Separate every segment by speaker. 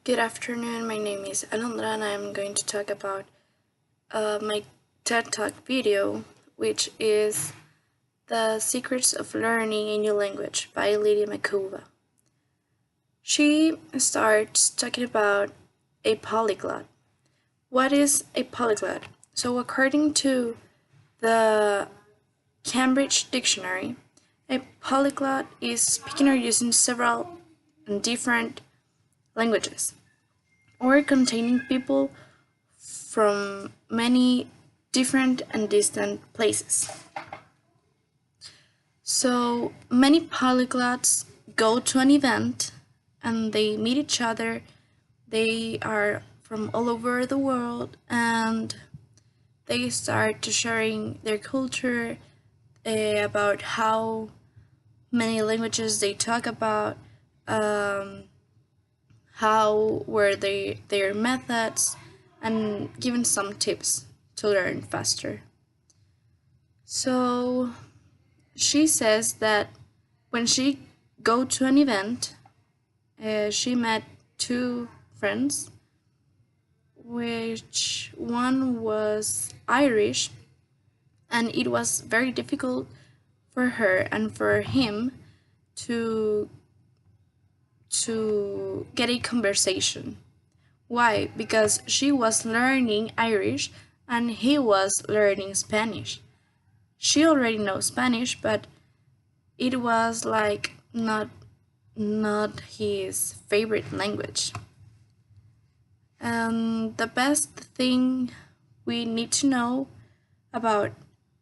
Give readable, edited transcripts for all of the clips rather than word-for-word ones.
Speaker 1: Good afternoon, my name is Alondra and I'm going to talk about my TED Talk video, which is The Secrets of Learning a New Language by Lydia Makova. She starts talking about a polyglot. What is a polyglot? So according to the Cambridge Dictionary, a polyglot is speaking or using several different languages, or containing people from many different and distant places. So many polyglots go to an event and they meet each other. They are from all over the world and they start to sharing their culture, about how many languages they talk about, how were their methods, and giving some tips to learn faster. So she says that when she go to an event, she met two friends, which one was Irish, and it was very difficult for her and for him to get a conversation. Why? Because she was learning Irish and he was learning Spanish. She already knows Spanish, but it was like not his favorite language. And the best thing we need to know about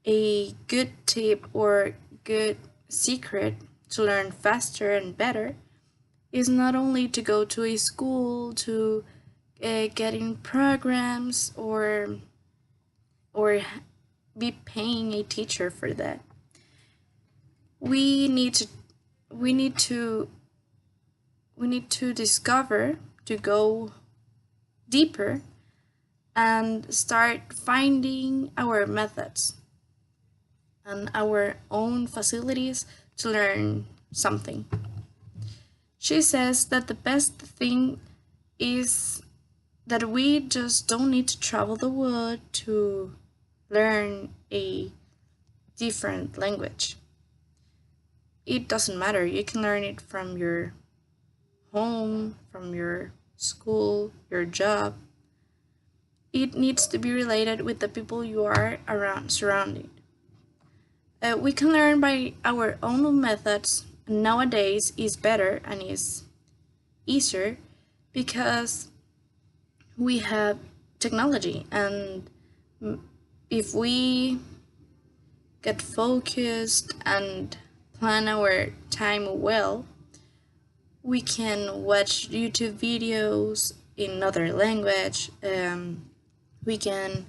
Speaker 1: a good tip or good secret to learn faster and better is not only to go to a school to get in programs or be paying a teacher for that. We need to discover, to go deeper and start finding our methods and our own facilities to learn something. She says that the best thing is that we just don't need to travel the world to learn a different language. It doesn't matter. You can learn it from your home, from your school, your job. It needs to be related with the people you are around, surrounded. We can learn by our own methods. Nowadays is better and is easier because we have technology, and if we get focused and plan our time well, we can watch YouTube videos in another language, we can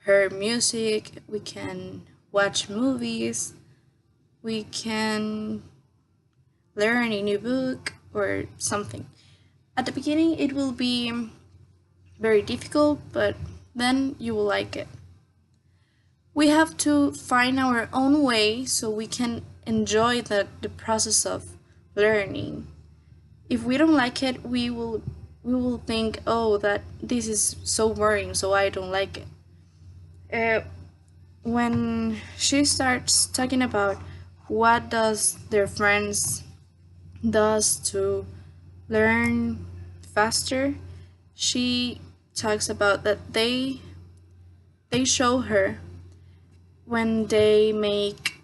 Speaker 1: hear music, we can watch movies, we can learn a new book or something. At the beginning it will be very difficult, but then you will like it. We have to find our own way so we can enjoy the process of learning. If we don't like it, we will think, oh, that this is so boring, so I don't like it. When she starts talking about what does their friends does to learn faster, she talks about that they show her when they make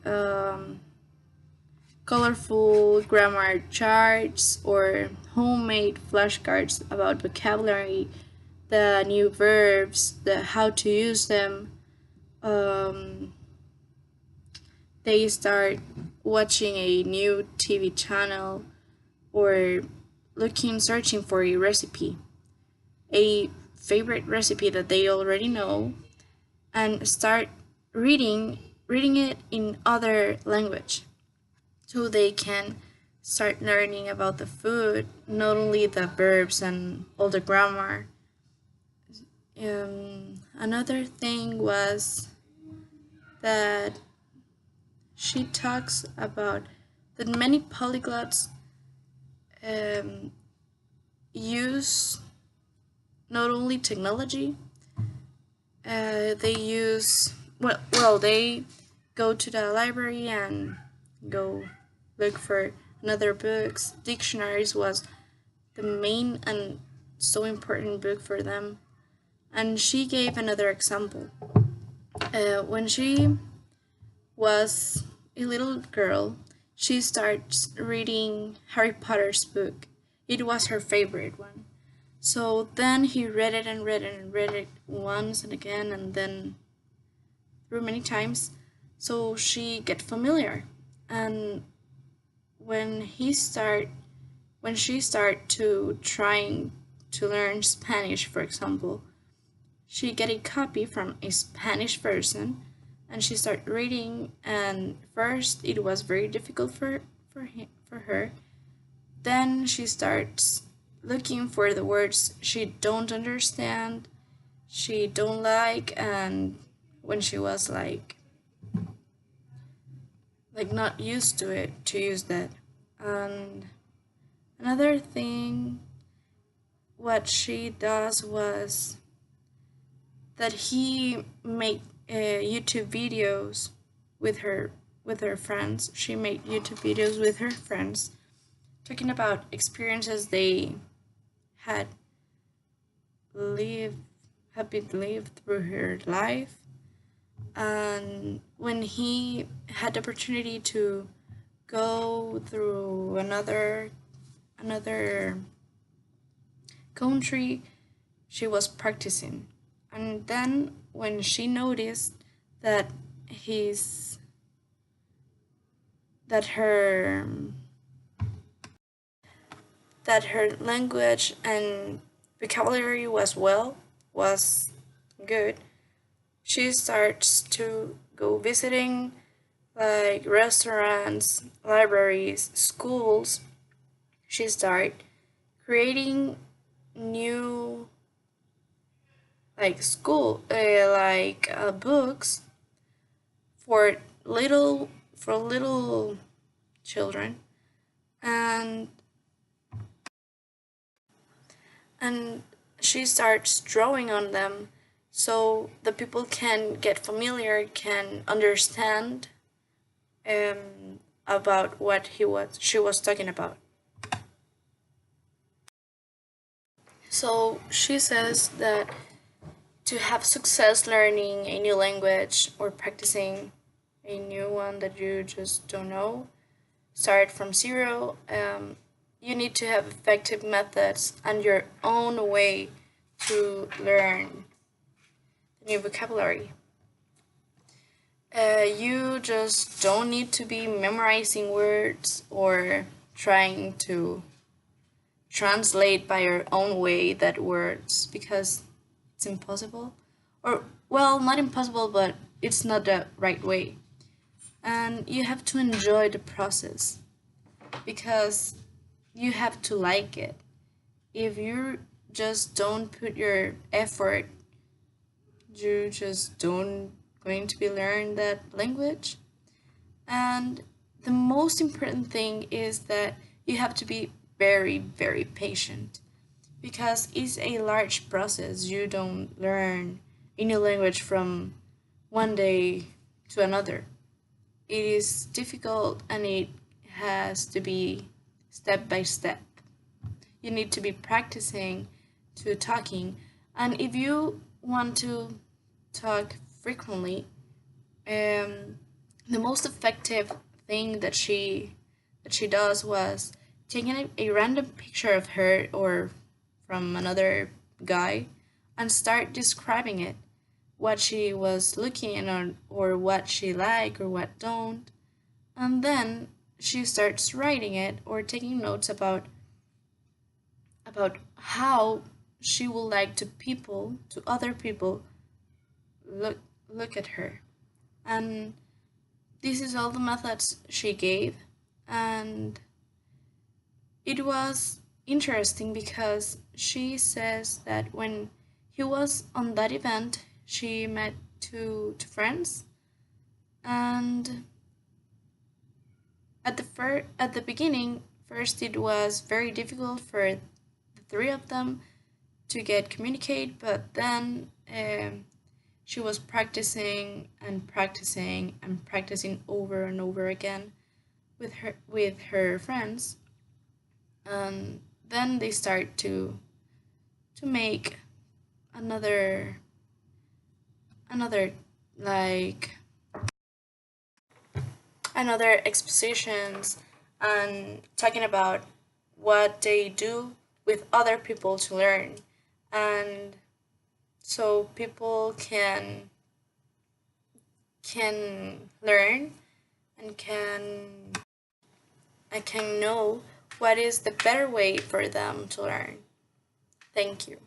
Speaker 1: colorful grammar charts or homemade flashcards about vocabulary, the new verbs, the how to use them. They start watching a new TV channel or searching for a recipe, a favorite recipe that they already know, and start reading it in other language so they can start learning about the food, not only the verbs and all the grammar. Another thing was that she talks about that many polyglots use not only technology. They use well they go to the library and go look for another books. Dictionaries was the main and so important book for them. And she gave another example. When she was a little girl, she starts reading Harry Potter's book. It was her favorite one. So then he read it and read it and read it once and again and then through many times. So she get familiar. And when he start when she start to trying to learn Spanish, for example, she get a copy from a Spanish person and she start reading, and first it was very difficult for her. Then she starts looking for the words she don't understand, she don't like, and when she was not used to it to use that. And another thing what she does was that he make YouTube videos with her friends. She made YouTube videos with her friends talking about experiences they had lived have been lived through her life. And when he had the opportunity to go through another country, she was practicing. And then when she noticed that his that her language and vocabulary was good, she starts to go visiting like restaurants, libraries, schools. She start creating new books for little children, and and she starts drawing on them so the people can get familiar, can understand about what she was talking about. So she says that to have success learning a new language or practicing a new one that you just don't know, start from zero. You need to have effective methods and your own way to learn the new vocabulary. You just don't need to be memorizing words or trying to translate by your own way that words, because it's impossible. Or, well, not impossible, but it's not the right way. And you have to enjoy the process because you have to like it. If you just don't put your effort, you just don't going to be learn that language. And the most important thing is that you have to be very, very patient because it's a large process. You don't learn a new language from one day to another. It is difficult and it has to be step by step. You need to be practicing to talking, and if you want to talk frequently, the most effective thing that she does was taking a random picture of her or from another guy and start describing it, what she was looking at or what she like or what don't, and then she starts writing it or taking notes about how she would like to other people look look at her. And this is all the methods she gave, and it was interesting because she says that when he was on that event, she met two friends, and at the beginning, first it was very difficult for the three of them to get communicate, but then she was practicing and practicing and practicing over and over again with her friends, and then they start to make another another like another expositions and talking about what they do with other people to learn, and so people can learn and can know what is the better way for them to learn. Thank you.